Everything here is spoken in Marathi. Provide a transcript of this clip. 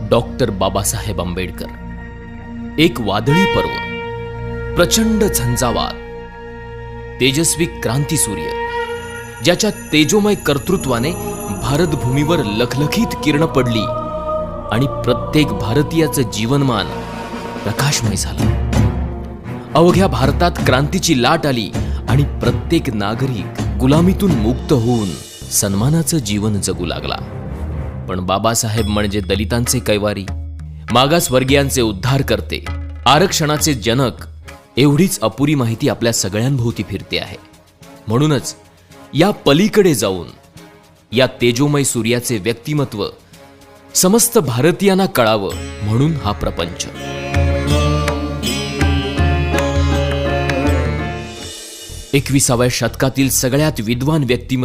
डॉक्टर बाबासाहेब आंबेडकर। एक वादळी पर्व, प्रचंड झंझावात, तेजस्वी क्रांतीसूर्य, ज्याच्या तेजोमय कर्तृत्वाने भारतभूमीवर लखलखीत किरण पडली आणि प्रत्येक भारतीयाचं जीवनमान प्रकाशमय झालं। अवघ्या भारतात क्रांतीची लाट आली आणि प्रत्येक नागरिक गुलामीतून मुक्त होऊन सन्मानाचं जीवन जगू लागला। पण बाबासाहेब म्हणजे दलितांचे कैवारी, मागासवर्गीयांचे उद्धार करते, आरक्षणाचे जनक, एवढीच अपुरी माहिती आपल्या सगळ्यांभोवती फिरते आहे। म्हणूनच या पलीकडे जाऊन या तेजोमय सूर्याचे व्यक्तिमत्व समस्त भारतीयांना कळावं म्हणून हा प्रपंच। 21व्या शतकातील सगळ्यात विद्वान व्यक्तिमत्व